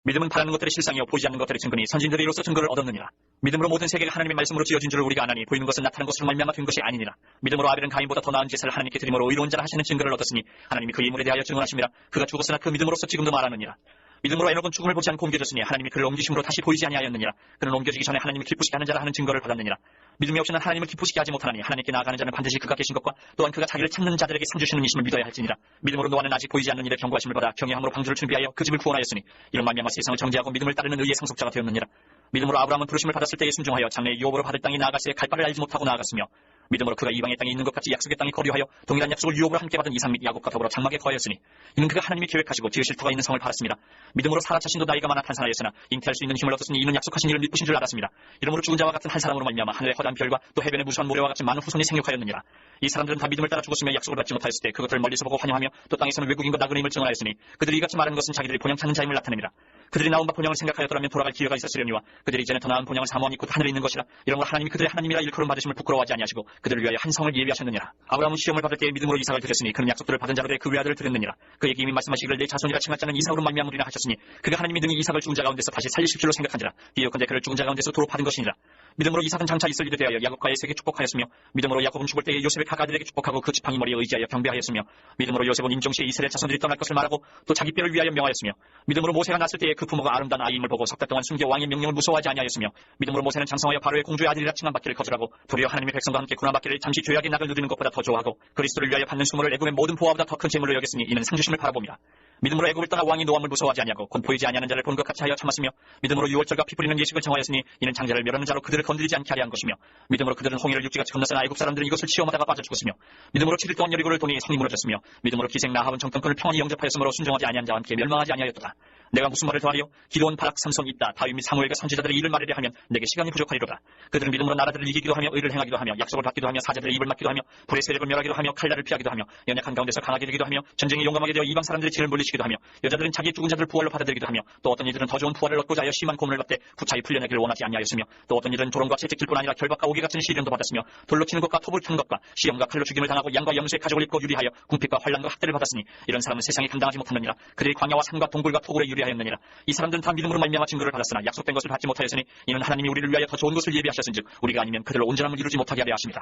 믿음은 바라는 것들의 실상이요 보이지 않는 것들의 증거니 선진들이 이로써 증거를 얻었느니라. 믿음으로 모든 세계가 하나님의 말씀으로 지어진 줄을 우리가 아나니 보이는 것은 나타난 것으로 말미암아 된 것이 아니니라. 믿음으로 아벨은 가인보다 더 나은 제사를 하나님께 드림으로 의로운 자라 하시는 증거를 얻었으니 하나님이 그 인물에 대하여 증언하심이라. 그가 죽었으나 그 믿음으로써 지금도 말하느니라. 믿음으로 에녹은 죽음을 보지 않고 옮겨졌으니 하나님이 그를 옮기심으로 다시 보이지 아니하였느니라. 그는 옮겨지기 전에 하나님이 기쁘시게 하는 자라 하는 증거를 받았느니라. 믿음이 없이는 하나님을 기쁘시게 하지 못하나니 하나님께 나아가는 자는 반드시 그가 계신 것과 또한 그가 자기를 찾는 자들에게 상 주시는 이심을 믿어야 할지니라. 믿음으로 노아는 아직 보이지 않는 일에 경고하심을 받아 경외함으로 방주를 준비하여 그 집을 구원하였으니 이런 말미암아 세상을 정죄하고 믿음을 따르는 의의 상속자가 되었느니라. 믿음으로 아브라함은 부르심을 받았을 때에 순종하여 장래 유업으로 받을 땅이 나아갈새 갈 바를 알지 못하고 나아갔으며 믿음으로 그가 이방의 땅에 있는 것 같이 약속의 땅에 거류하여 동일한 약속을 유업으로 함께 받은 이삭 및 야곱과 더불어 장막에 거하였으니 이는 그가 하나님이 계획하시고 지으실 터가 있는 성을 팔았습니다. 믿음으로 사라 자신도 나이가 많아 탄산하였으나 잉태할 수 있는 힘을 얻었으니 이는 약속하신 일을 믿으신 줄 알았습니다. 이러므로 죽은 자와 같은 한 사람으로 말미암아 하늘의 허다한 별과 또 해변의 무수한 모래와 같이 많은 후손이 생육하였느니라. 이 사람들은 다 믿음을 따라 죽었으며 약속을 받지 못하였을 때 그것들을 멀리서 보고 환영하며 또 땅에서는 외국인과 나그네임을 증언하였으니 그들이 이같이 말하는 것은 자기들이 본향 찾는 자임을 나타냅니다. 그들이 나온 바 본향을 생각하였더라면 돌아갈 기회가 있었으려니와 그들이 이제는 더 나은 본향을 사모하니 곧 하늘에 있는 것이라. 이러므로 하나님이 그들의 하나님이라 일컬음 받으심을 부끄러워하지 아니하시고 그들을 위하여 한 성을 예비하셨느니라. 아브라함은 시험을 받을 때에 믿음으로 이삭을 드렸으니 그는 약속들을 받은 자로 그 외아들을 드렸느니라. 그에게 이미 말씀하시기를 내 자손이라 칭할 자는 이삭으로 말미암으리라 하셨으니 그가 하나님이 능히 이삭을 죽은 자 가운데서 다시 살리실 줄로 생각한지라. 비교컨대 그를 죽은 자 가운데서 도로 받은 것이니라. 믿음으로 이삭은 장차 있을 일에 대하여 야곱과 에색에 축복하였으며 믿음으로 야곱은 죽을 때에 요셉의 가가들에게 축복하고 그 지팡이 머리에 의지하여 경배하였으며 믿음으로 요셉은 임종시에 이스라엘 자손들이 떠날 것을 말하고 또 자기 뼈를 위하여 명하였으며 믿음으로 모세가 났을 때에 그 부모가 아름다운 아이임을 보고 석 달 동안 숨겨 왕의 명령을 무서워하지 아니하였으며 믿음으로 모세는 장성하여 바로의 공주의 아들이라 칭함받기를 거절하고 도리어 하나님의 백성과 함께 고난받기를 잠시 죄악의 낙을 누리는 것보다 더 좋아하고 그리스도를 위하여 받는 수모를 애굽의 모든 보화보다 더 큰 재물로 여겼으니 이는 상주심을 바라봅니다. 믿음으로 애굽을 떠나 왕이 노함을 무서워하지 아니하고 곧 보이지 아니하는 자를 본 것 같이 하여 참았으며 믿음으로 유월절과 피 뿌리는 예식을 정하였으니 이는 장자를 멸하는 자로 그들을 건드리지 않게 하려 한 것이며 믿음으로 그들은 홍해를 육지같이 건넜으나 애굽 사람들은 이것을 치험하다가 빠져 죽었으며 믿음으로 7일 동안 여리고를 도니 성이 무너졌으며 믿음으로 기생 나합은 정탐꾼을 평안히 영접하였으므로 순종하지 아니한 자와 함께 멸망하지 아니하였도다. 내가 무슨 말을 더하리요? 기도원 바락 삼손 있다. 다윗 및 사무엘과 선지자들의 일을 말하려 하면 내게 시간이 부족하리로다. 그들은 믿음으로 나라들을 이기기도 하며 의를 행하기도 하며 약속을 받기도 하며 사자들의 입을 막기도 하며 불의 세력을 멸하기도 하며 칼날을 피하기도 하며 연약한 가운데서 강하게 되기도 하며 전쟁에 용감하게 되어 이방 사람들의 진을 물리치기도 하며 여자들은 자기의 죽은 자들을 부활로 받아들이기도 하며 또 어떤 이들은 더 좋은 부활을 얻고자 하여 심한 고문을 받되 구차히 풀려내기를 원하지 아니하였으며 또 어떤 이들은 조롱과 채찍질 뿐 아니라 결박과 오개 같은 시련도 받았으며 돌로 치는 것과 톱을 튼 것과 시험과 칼로 죽임을 당하고 양과 염소의 가죽을 입고 유리하여 궁핍과 환란과 학대를 받았으니 이런 사람은 세상에 감당하지 못하느니라. 그들이 광야와 산과 동굴과 토굴에 유리하였느니라. 이 사람들은 다 믿음으로 말미암아 증거를 받았으나 약속된 것을 받지 못하였으니 이는 하나님이 우리를 위하여 더 좋은 것을 예비하셨은즉 우리가 아니면 그들로 온전함을 이루지 못하게 하려 하십니다.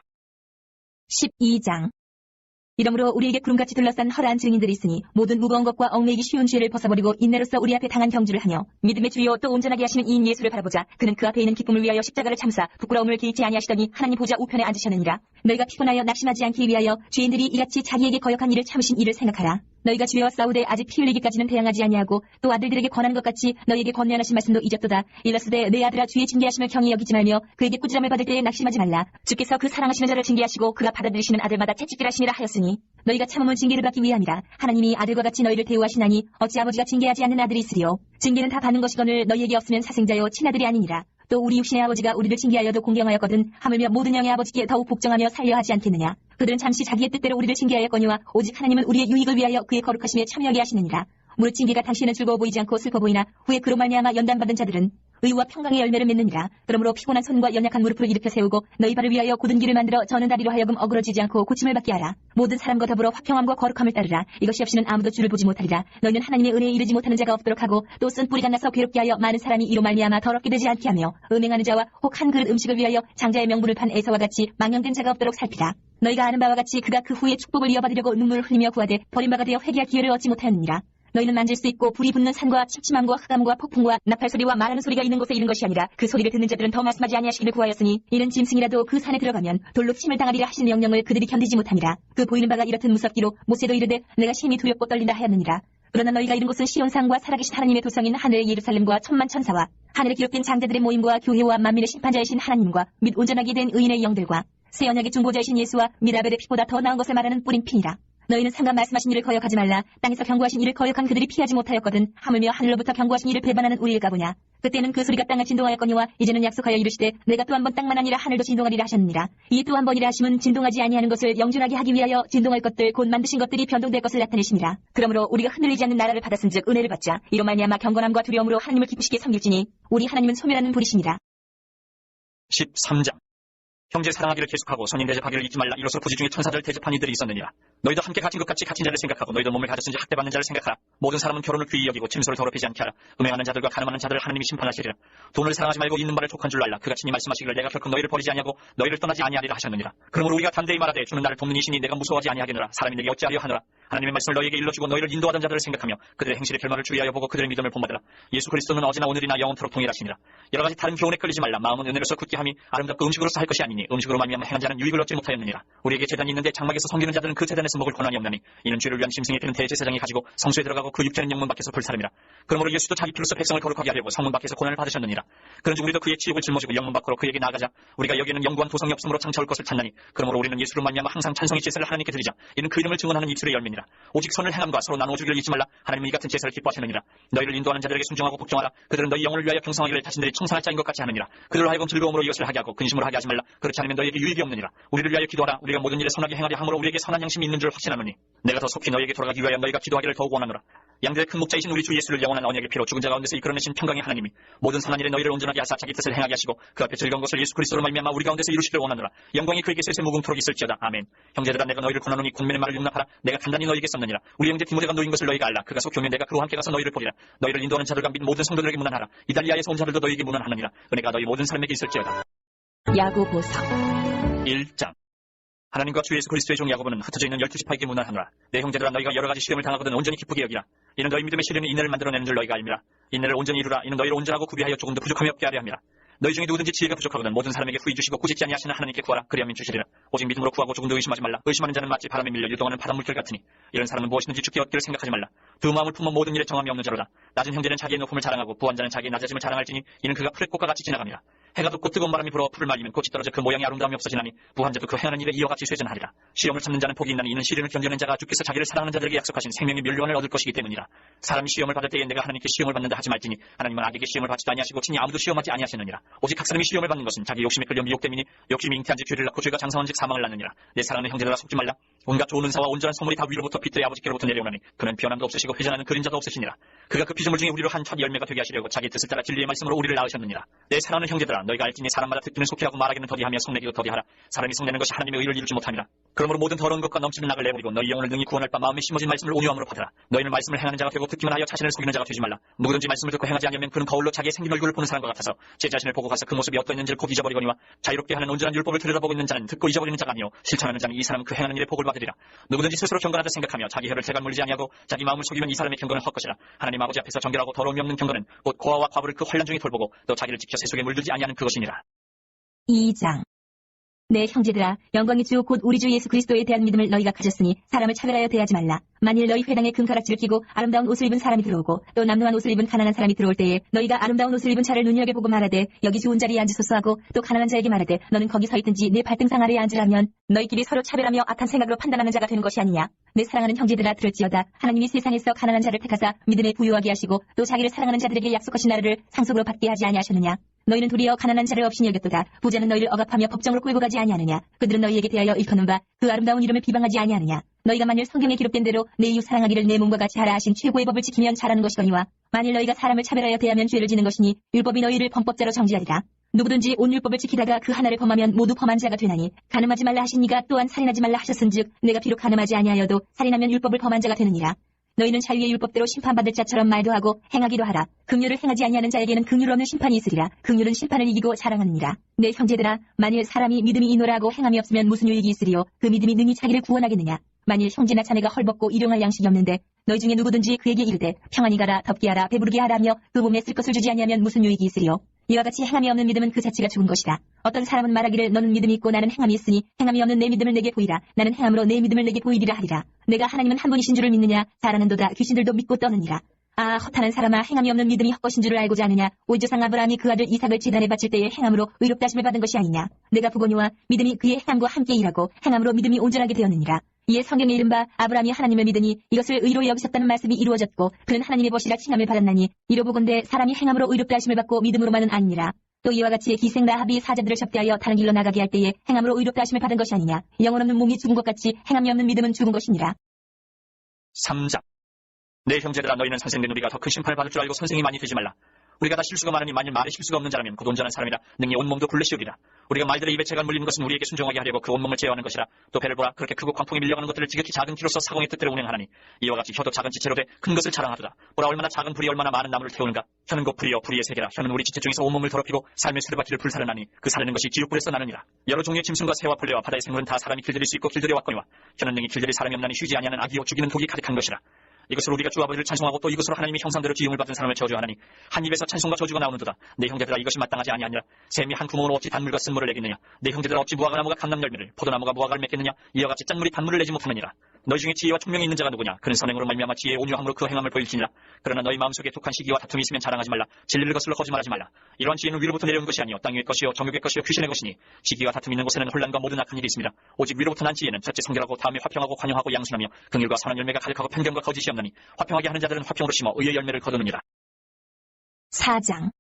12장. 이러므로 우리에게 구름같이 둘러싼 허다한 증인들이 있으니 모든 무거운 것과 얽매이기 쉬운 죄를 벗어버리고 인내로써 우리 앞에 당한 경주를 하며 믿음의 주요 또 온전하게 하시는 이인 예수를 바라보자. 그는 그 앞에 있는 기쁨을 위하여 십자가를 참사 부끄러움을 개의치 아니하시더니 하나님 보좌 우편에 앉으셨느니라. 너희가 피곤하여 낙심하지 않기 위하여 죄인들이 이같이 자기에게 거역한 일을 참으신 이를 생각하라. 너희가 주와 싸우되 아직 피 흘리기까지는 대항하지 아니하고 또 아들들에게 권하는 것 같이 너희에게 권면하신 말씀도 잊었도다. 일렀으되 내 아들아 주의 징계하심을 경히 여기지 말며 그에게 꾸지람을 받을 때에 낙심하지 말라. 주께서 그 사랑하시는 자를 징계하시고 그가 받아들이시는 아들마다 채찍질하시니라 하였으니 너희가 참음은 징계를 받기 위함이라. 하나님이 아들과 같이 너희를 대우하시나니 어찌 아버지가 징계하지 않는 아들이 있으리요. 징계는 다 받는 것이거늘 너희에게 없으면 사생자요 친아들이 아니니라. 또 우리 육신의 아버지가 우리를 징계하여도 공경하였거든 하물며 모든 영의 아버지께 더욱 복종하며 살려 하지 않겠느냐. 그들은 잠시 자기의 뜻대로 우리를 징계하였거니와 오직 하나님은 우리의 유익을 위하여 그의 거룩하심에 참여하게 하시느니라. 무릇 징계가 당시에는 즐거워 보이지 않고 슬퍼 보이나 후에 그로 말미암아 연단받은 자들은 의와 평강의 열매를 맺느니라. 그러므로 피곤한 손과 연약한 무릎을 일으켜 세우고 너희 발을 위하여 굳은 길을 만들어 저는 다리로 하여금 어그러지지 않고 고침을 받게 하라. 모든 사람과 더불어 화평함과 거룩함을 따르라. 이것이 없이는 아무도 주를 보지 못하리라. 너희는 하나님의 은혜에 이르지 못하는 자가 없도록 하고 또 쓴 뿌리가 나서 괴롭게 하여 많은 사람이 이로 말미암아 더럽게 되지 않게 하며 음행하는 자와 혹 한 그릇 음식을 위하여 장자의 명분을 판 에서와 같이 망령된 자가 없도록 살피라. 너희가 아는 바와 같이 그가 그 후에 축복을 이어받으려고 눈물을 흘리며 구하되 버림바가 되어 회개할 기회를 얻지 못하였느니라. 너희는 만질 수 있고 불이 붙는 산과 침침함과 흑암과 폭풍과 나팔 소리와 말하는 소리가 있는 곳에 이른 것이 아니라 그 소리를 듣는 자들은 더 말씀하지 아니하시기를 구하였으니 이는 짐승이라도 그 산에 들어가면 돌로 침을 당하리라 하신 명령을 그들이 견디지 못함이라. 그 보이는 바가 이렇듯 무섭기로 모세도 이르되 내가 심히 두렵고 떨린다 하였느니라. 그러나 너희가 이른 곳은 시온산과 살아계신 하나님의 도성인 하늘의 예루살렘과 천만 천사와 하늘에 기록된 장자들의 모임과 교회와 만민의 심판자이신 하나님과 및 온전하게 된 의인의 영들과 새 언약의 중보자이신 예수와 및 아벨의 피보다 더 나은 것을 말하는 뿌린 피니라. 너희는 상간 말씀하신 일을 거역하지 말라. 땅에서 경고하신 일을 거역한 그들이 피하지 못하였거든. 하물며 하늘로부터 경고하신 일을 배반하는 우리를 가보냐. 그때는 그 소리가 땅을 진동하였거니와 이제는 약속하여 이르시되 내가 또 한 번 땅만 아니라 하늘도 진동하리라 하셨느니라. 이 또 한 번이라 하심은 진동하지 아니하는 것을 영준하게 하기 위하여 진동할 것들 곧 만드신 것들이 변동될 것을 나타내심이라. 그러므로 우리가 흔들리지 않는 나라를 받았은즉 은혜를 받자. 이로 말미암아 경건함과 두려움으로 하나님을 기쁘시게 섬길지니 우리 하나님은 소멸하는 불이시니라. 13장. 형제 사랑하기를 계속하고 선인 대접하기를 잊지 말라. 이로써 부지 중에 천사들 대접한 이들이 있었느니라. 너희도 함께 갇힌 것 같이 갇힌 자를 생각하고 너희도 몸을 가졌은지 학대받는 자를 생각하라. 모든 사람은 결혼을 귀히 여기고 침소를 더럽히지 않게 하라. 음행하는 자들과 가늠하는 자들을 하나님이 심판하시리라. 돈을 사랑하지 말고 있는 말을 족한 줄 알라. 그같이 니 말씀하시기를 내가 결코 너희를 버리지 아니하고 너희를 떠나지 아니하리라 하셨느니라. 그러므로 우리가 담대히 말하되 주는 나를 돕는 이시니 내가 무서워하지 아니하겠노라. 사람이 내게 어찌하려 하노라. 하나님의 말씀을 너희에게 일러주고 너희를 인도하던 자들을 생각하며 그들의 행실의 결말을 주의하여 보고 그들의 믿음을 본받으라. 예수 그리스도는 어제나 오늘이나 영원토록 동일하시니라. 여러 가지 다른 교훈에 끌리지 말라. 마음은 은혜로서 굳게 함이 아름답고 음식으로서 할 것이 아니니 음식으로 말미암아 행한 자는 유익을 얻지 못하였느니라. 우리에게 제단이 있는데 장막에서 섬기는 자들은 그 제단에서 먹을 권한이 없나니 이는 죄를 위한 짐승이 되는 대제사장이 가지고 성소에 들어가고 그 육체는 영문 밖에서 불사름이라. 그러므로 예수도 자기 피로써 백성을 거룩하게 하려고 성문 밖에서 고난을 받으셨느니라. 그런즉 우리도 그의 치욕을 짊어지고 영문 밖으로 그에게 나아가자. 우리가 여기에는 영구한 도성이 없으므로 장차올 것을 찾나니 그러므로 우리는 예수를 말미암아 항상 찬송의 제사를 하나님께 드리자. 이는 그 이름을 증언하는 입술의 열매니라. 오직 선을 행함과 서로 나누어주기를 잊지 말라. 하나님은 이 같은 제사를 기뻐하시느니라. 너희를 인도하는 자들에게 순종하고 복종하라. 그들은 너희 영혼을 위하여 경성하기를 자신들이 청산할 자인 것 같이 하느니라. 그들로 하여금 즐거움으로 이것을 하게 하고 근심으로 하게 하지 말라. 그렇지 않으면 너희에게 유익이 없느니라. 우리를 위하여 기도하라. 우리가 모든 일에 선하게 행하려 함으로 우리에게 선한 양심이 있는 줄 확신하노니 내가 더 속히 너희에게 돌아가기 위하여 너희가 기도하기를 더욱 원하노라. 양들의 큰 목자이신 우리 주 예수를 영원한 언약의 피로 죽은 자 가운데서 이끌어내신 평강의 하나님이 모든 선한 일에 너희를 온전하게 하사 자기 뜻을 행하게 하시고 그 앞에 즐거운 것을 예수 그리스도로 말미암아 우리 가운데서 이루시기를 원하노라. 영광이 그에게 세세 무궁토록 있을지어다. 아멘. 형제들아 내가 너희를 권하노니 권면의 말을 용납하라. 내가 단단히 너희에게 썼느니라. 우리 형제 디모데가 놓인 것을 너희가 알라. 그가 속히 오면 내가 그와 함께 가서 너희를 보리라. 너희를 인도하는 자들과 및 모든 성도들에게 문안하라. 이달리아에서 온 자들도 너희에게 문안하느니라. 은혜가 너희 모든 사람에게 있을지어다. 야고보서 1장. 하나님과 주 예수 그리스도의 종 야고보는 흩어져 있는 12지파에게 문안하노라. 내 형제들아 너희가 여러 가지 시험을 당하거든 온전히 기쁘게 여기라. 이는 너희 믿음의 시련이 인내를 만들어내는 줄 너희가 알미라. 인내를 온전히 이루라. 이는 너희를 온전하고 구비하여 조금도 부족함이 없게 하려 함이라. 너희 중에 누구든지 지혜가 부족하거든 모든 사람에게 후히 주시고 꾸짖지 아니하시는 하나님께 구하라. 그리하면 주시리라. 오직 믿음으로 구하고 조금도 의심하지 말라. 의심하는 자는 마치 바람에 밀려 유동하는 바닷물결 같으니 이런 사람은 무엇이든지 죽게 얻기를 생각하지 말라. 두 마음을 품어 모든 일에 정함이 없는 자로다. 낮은 형제는 자기의 높음을 자랑하고 부한 자는 자기의 낮아짐을 자랑할지니 이는 그가 풀의 꽃과 같이 지나갑니다. 해가 돋고 뜨거운 바람이 불어 풀을 말리면 꽃이 떨어져 그 모양이 아름다움이 없어지나니 부한 자도 그 행하는 일에 이와 같이 쇠전하리라. 시험을 참는 자는 복이 있나니 이는 시련을 견뎌낸 자가 주께서 자기를 사랑하는 자들에게 약속하신 생명의 멸류관을 얻을 것이기 때문이라. 사람이 시험을 받을 때에 내가 하나님께 시험을 받는다 하지 말지니 하나님은 악에게 시험을 받지도 아니하시고 친히 아무도 시험하지 아니하시느니라. 오직 각 사람이 시험을 받는 것은 자기 욕심에 끌려 미혹됨이니 욕심이 잉태한지 죄를 낳고 죄가 장성한즉 사망을 낳느니라. 내 사랑하는 형제들아 속지 말라. 온갖 좋은 은사와 온전한 선물이 다 위로부터 빛들의 아버지께로부터 내려오나니 그는 변함도 없으시고 회전하는 그림자도 없으시니라. 그가 그 피조물 중에 우리로 한 첫 열매가 되게 하시려고 자기 뜻을 따라 진리의 말씀으로 우리를 낳으셨느니라. 내 사랑하는 형제들아 너희가 알지니 사람마다 듣기는 속히하고 말하기는 더디하며 성내기도 더디하라. 사람이 성내는 것이 하나님의 의를 이루지 못함이라. 그러므로 모든 더러운 것과 넘치는 낙을 내버리고 너희 영혼을 능히 구원할 바 마음에 심어진 말씀을 온유함으로 받으라. 너희는 말씀을 행하는 자가 되고 듣기만 하여 자신을 속이는 자가 되지 말라. 누구든지 말씀을 듣고 행하지 않으면 그는 거울로 자기의 생긴 얼굴을 보는 사람과 같아서 제 자신을 보고 가서 그 모습이 어떠했는지를 곧 잊어버리거니와 자유롭게 하는 온전한 율법을 들여다보고 있는 자는 듣고 잊어버리는 자가 아니요 실천하는 자는 이 사람은 그 행하는 일에 복을 받으리라. 누구든지 스스로 경건하다 생각하며 자기 혀를 재간 물리지 아니하고 자기 마음을 속이면 이 사람의 경건은 헛것이라. 하나님 아버지 앞에서 정결하고 더러움이 없는 경건은 곧 고아와 과부를 그 환란 중에 돌보고 또 자기를 지켜 세속에 물들지 아니하는 그것이니라. 2장. 내 형제들아 영광의 주 곧 우리 주 예수 그리스도에 대한 믿음을 너희가 가졌으니 사람을 차별하여 대하지 말라. 만일 너희 회당에 금가락지를 끼고 아름다운 옷을 입은 사람이 들어오고 또 남루한 옷을 입은 가난한 사람이 들어올 때에 너희가 아름다운 옷을 입은 자를 눈여겨보고 말하되 여기 좋은 자리에 앉으소서 하고 또 가난한 자에게 말하되 너는 거기 서 있든지 내 발등상 아래에 앉으라면 너희끼리 서로 차별하며 악한 생각으로 판단하는 자가 되는 것이 아니냐. 내 사랑하는 형제들아 들을지어다. 하나님이 세상에서 가난한 자를 택하사 믿음에 부유하게 하시고 또 자기를 사랑하는 자들에게 약속하신 나라를 상속으로 받게 하지 아니하셨느냐. 너희는 도리어 가난한 자를 없이 여겼도다. 부자는 너희를 억압하며 법정으로 끌고 가지 아니하느냐. 그들은 너희에게 대하여 일컫는 바 그 아름다운 이름을 비방하지 아니하느냐. 너희가 만일 성경에 기록된 대로 내 이웃 사랑하기를 내 몸과 같이 하라 하신 최고의 법을 지키면 잘하는 것이거니와 만일 너희가 사람을 차별하여 대하면 죄를 지는 것이니 율법이 너희를 범법자로 정죄하리라. 누구든지 온 율법을 지키다가 그 하나를 범하면 모두 범한 자가 되나니 간음하지 말라 하신 이가 또한 살인하지 말라 하셨은즉 내가 비록 간음하지 아니하여도 살인하면 율법을 범한 자가 되느니라. 너희는 자유의 율법대로 심판받을 자처럼 말도 하고 행하기도 하라. 긍휼을 행하지 아니하는 자에게는 긍휼 없는 심판이 있으리라. 긍휼은 심판을 이기고 자랑하느니라. 내 형제들아 만일 사람이 믿음이 이노라고 행함이 없으면 무슨 유익이 있으리요. 그 믿음이 능히 자기를 구원하겠느냐. 만일 형제나 자네가 헐벗고 일용할 양식이 없는데 너희 중에 누구든지 그에게 이르되 평안히 가라 덥게 하라 배부르게 하라며 그 몸에 쓸 것을 주지 아니하면 무슨 유익이 있으리요. 이와 같이 행함이 없는 믿음은 그 자체가 죽은 것이다. 어떤 사람은 말하기를 너는 믿음이 있고 나는 행함이 있으니 행함이 없는 내 믿음을 내게 보이라. 나는 행함으로 내 믿음을 내게 보이리라 하리라. 내가 하나님은 한 분이신 줄을 믿느냐. 사람은도다 귀신들도 믿고 떠느니라. 아 헛하는 사람아 행함이 없는 믿음이 헛것인 줄을 알고자 하느냐. 우리 조상 아브라함이 그 아들 이삭을 제단에 바칠 때에 행함으로 의롭다 하심을 받은 것이 아니냐. 내가 보거니와 믿음이 그의 행함과 함께 일하고 행함으로 믿음이 온전하게 되었느니라. 이에 성경에 이른바 아브라함이 하나님을 믿으니 이것을 의로 여기셨다는 말씀이 이루어졌고 그는 하나님의 벗이라 칭함을 받았나니 이로보건대 사람이 행함으로 의롭다 하심을 받고 믿음으로만은 아니니라. 또 이와 같이 기생 라합이 사자들을 접대하여 다른 길로 나가게 할 때에 행함으로 의롭다 하심을 받은 것이 아니냐. 영혼 없는 몸이 죽은 것 같이 행함이 없는 믿음은 죽은 것이니라. 3장. 내 형제들아 너희는 선생된 우리가 더 큰 심판을 받을 줄 알고 선생이 많이 되지 말라. 우리가 다 실수가 많으니 만일 말에 실수가 없는 자라면 곧 온전한 사람이라 능히 온몸도 굴레시우리라. 우리가 말들의 입에 재가 물리는 것은 우리에게 순종하게 하려고 그 온몸을 제어하는 것이라. 또 배를 보라. 그렇게 크고 광풍이 밀려가는 것들을 지극히 작은 키로서 사공의 뜻대로 운행하나니 이와 같이 혀도 작은 지체로 돼 큰 것을 자랑하도다. 보라, 얼마나 작은 불이 얼마나 많은 나무를 태우는가. 혀는 곧 불이여 불의의 세계라. 혀는 우리 지체 중에서 온몸을 더럽히고 삶의 수레바퀴를 불사르나니 그 사르는 것이 지옥불에서 나느니라. 여러 종류의 짐승과 새와 벌레와 바다의 생물은 다 사람이 길들일 수 있고 길들여 왔거니와 혀는 능히 길들일 사람이 없나니 쉬지 아니하는 악이요 죽이는 독이 가득한 것이라. 이것으로 우리가 주 아버지를 찬송하고 또 이것으로 하나님의 형상대로 기용을 받은 사람을 저주하나니 한 입에서 찬송과 저주가 나오는도다. 내 형제들아, 이것이 마땅하지 아니하니라. 샘이 한 구멍으로 어찌 단물과 쓴물을 내겠느냐. 내 형제들아, 어찌 무화과 나무가 감람 열매를 포도나무가 무화과를 맺겠느냐. 이와 같이 짠물이 단물을 내지 못하느니라. 너희 중에 지혜와 총명이 있는 자가 누구냐. 그는 선행으로 말미암아 지혜의 온유함으로 그 행함을 보일지니라. 그러나 너희 마음속에 독한 시기와 다툼이 있으면 자랑하지 말라. 진리를 거슬러 거짓말하지 말라. 이러한 지혜는 위로부터 내려온 것이 아니요 땅 위의 것이요 정욕의 것이요 귀신의 것이니 시기와 다툼이 있는 곳에는 혼란과 모든 악한 일이 있습니다. 오직 위로부터 난 지혜는 첫째 성결하고 다음에 화평하고 관용하고 양순하며 긍휼과 선한 열매가 가득하고 편견과 거짓이 없나니 화평하게 하는 자들은 화평으로 심어 의의 열매를 거두느니라. 4장.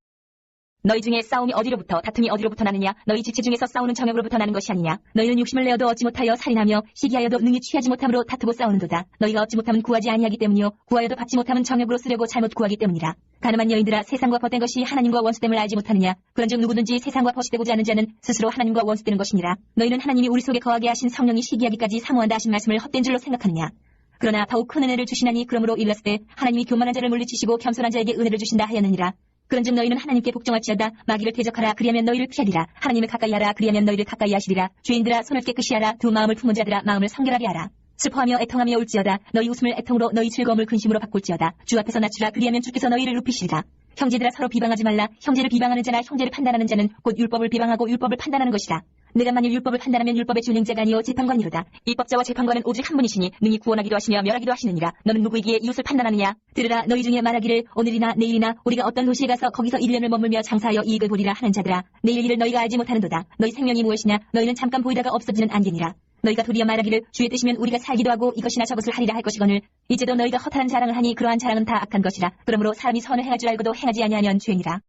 너희 중에 싸움이 어디로부터 다툼이 어디로부터 나느냐. 너희 지체 중에서 싸우는 정욕으로부터 나는 것이 아니냐. 너희는 욕심을 내어도 얻지 못하여 살인하며 시기하여도 능히 취하지 못함으로 다투고 싸우는도다. 너희가 얻지 못하면 구하지 아니하기 때문이요 구하여도 받지 못하면 정욕으로 쓰려고 잘못 구하기 때문이라. 가늠한 여인들아, 세상과 벗된 것이 하나님과 원수됨을 알지 못하느냐. 그런즉 누구든지 세상과 벗이되고자 하는 자는 스스로 하나님과 원수되는 것이니라. 너희는 하나님이 우리 속에 거하게 하신 성령이 시기하기까지 사모한다 하신 말씀을 헛된 줄로 생각하느냐. 그러나 더욱 큰 은혜를 주시나니 그러므로 일렀을 때 하나님이 교만한 자를 물리치시고 겸손한 자에게 은혜를 주신다 하였느니라. 그런즉 너희는 하나님께 복종할지어다. 마귀를 대적하라. 그리하면 너희를 피하리라. 하나님을 가까이 하라. 그리하면 너희를 가까이 하시리라. 죄인들아, 손을 깨끗이 하라. 두 마음을 품은 자들아, 마음을 성결하게 하라. 슬퍼하며 애통하며 울지어다. 너희 웃음을 애통으로 너희 즐거움을 근심으로 바꿀지어다. 주 앞에서 낮추라. 그리하면 주께서 너희를 높이시리라. 형제들아, 서로 비방하지 말라. 형제를 비방하는 자나 형제를 판단하는 자는 곧 율법을 비방하고 율법을 판단하는 것이라. 내가 만일 율법을 판단하면 율법의 준행자가 아니요 재판관이로다. 입법자와 재판관은 오직 한 분이시니 능히 구원하기도 하시며 멸하기도 하시느니라. 너는 누구이기에 이웃을 판단하느냐. 들으라. 너희 중에 말하기를 오늘이나 내일이나 우리가 어떤 도시에 가서 거기서 1년을 머물며 장사하여 이익을 보리라 하는 자들아, 내일 일을 너희가 알지 못하는도다. 너희 생명이 무엇이냐. 너희는 잠깐 보이다가 없어지는 안개니라. 너희가 도리어 말하기를 주의 뜻이면 우리가 살기도 하고 이것이나 저것을 하리라 할 것이거늘 이제도 너희가 허탄한 자랑을 하니 그러한 자랑은 다 악한 것이라. 그러므로 사람이 선을 행할 줄 알고도 행하지 아니하면 죄니라.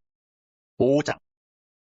5장.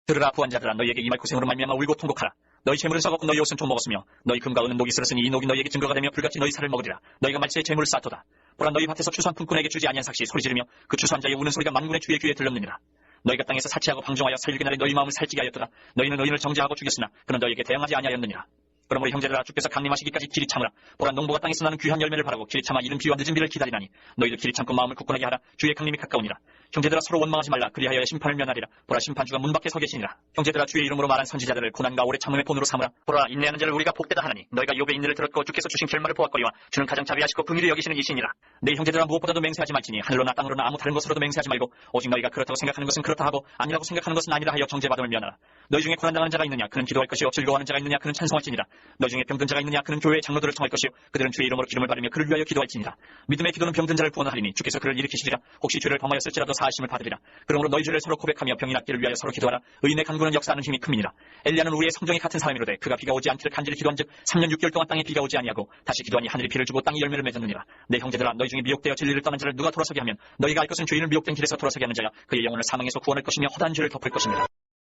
들으라, 부한자들아, 너희에게 이 말 고생으로 말미암아 울고 통곡하라. 너희 재물은 썩었고 너희 옷은 좀 먹었으며 너희 금과 은은 녹이 쓸었으니 이 녹이 너희에게 증거가 되며 불같이 너희 살을 먹으리라. 너희가 말세에 재물을 쌓도다. 보라, 너희 밭에서 추수한 품꾼에게 주지 아니한 삭시 소리 지르며 그 추수한 자의 우는 소리가 만군의 주의 귀에 들렸느니라. 너희가 땅에서 사치하고 방종하여 살육의 날에 너희 마음을 살찌게 하였도다. 너희는 의인을 정죄하고 죽였으나 그는 너희에게 대항하지 아니하였느니라. 그러므로 형제들아, 주께서 강림하시기까지 길이 참으라. 보라, 농부가 땅에서 나는 귀한 열매를 바라고 길이 참아 이른 비와 늦은 비를 기다리나니 너희도 길이 참고 마음을 굳건하게 하라. 주의 강림이 가까우니라. 형제들아, 서로 원망하지 말라. 그리하여 심판을 면하리라. 보라, 심판주가 문 밖에 서 계시니라. 형제들아, 주의 이름으로 말한 선지자들을 고난과 오래 참음의 본으로 삼으라. 보라, 인내하는 자를 우리가 복되다 하나니 너희가 욥의 인내를 들었고 주께서 주신 결말을 보았거니와 주는 가장 자비하시고 긍휼히 여기시는 이시니라. 내 형제들아, 무엇보다도 맹세하지 말지니 하늘로나 땅으로나 아무 다른 것으로도 맹세하지 말고 오직 너희가 그렇다고 생각하는 것은 그렇다 하고 아니라고 생각하는 것은 아니라 하여 정죄받음을 면하라. 너희 중에 고난당하는 자가 있느냐. 그는 기도할 것이요 즐거워하는 자가 있느냐. 그는 찬송할지니라. 너희 중에 병든 자가 있느냐. 그는 교회의 장로들을 청할 것이요 그들은 주의 이름으로 기름을 바르며 그를 위하여 기도할지니라. 믿음의 기도는 병든 자를 구원하리니 주께서 그를 일으키시리라. 혹시 죄를 범하였을지라도 사하심을 받으리라. 그러므로 너희 죄를 서로 고백하며 병이 낫기를 위하여 서로 기도하라. 의인의 간구는 역사하는 힘이 큼이니라. 엘리야는 우리의 성정이 같은 사람이로되 그가 비가 오지 않기를 간절히 기도한즉 3년 6개월 동안 땅에 비가 오지 아니하고 다시 기도하니 하늘이 비를 주고 땅이 열매를 맺었느니라. 내 형제들아, 너희 중에 미혹되어 진리를 떠난 자를 누가 돌아서게 하면 너희가 알 것은 죄인을 미혹된 길에서 돌아서게 하는 자야 그의 영혼을 사망에서 구원할 것이며 허다한 죄를 덮을 것입니다.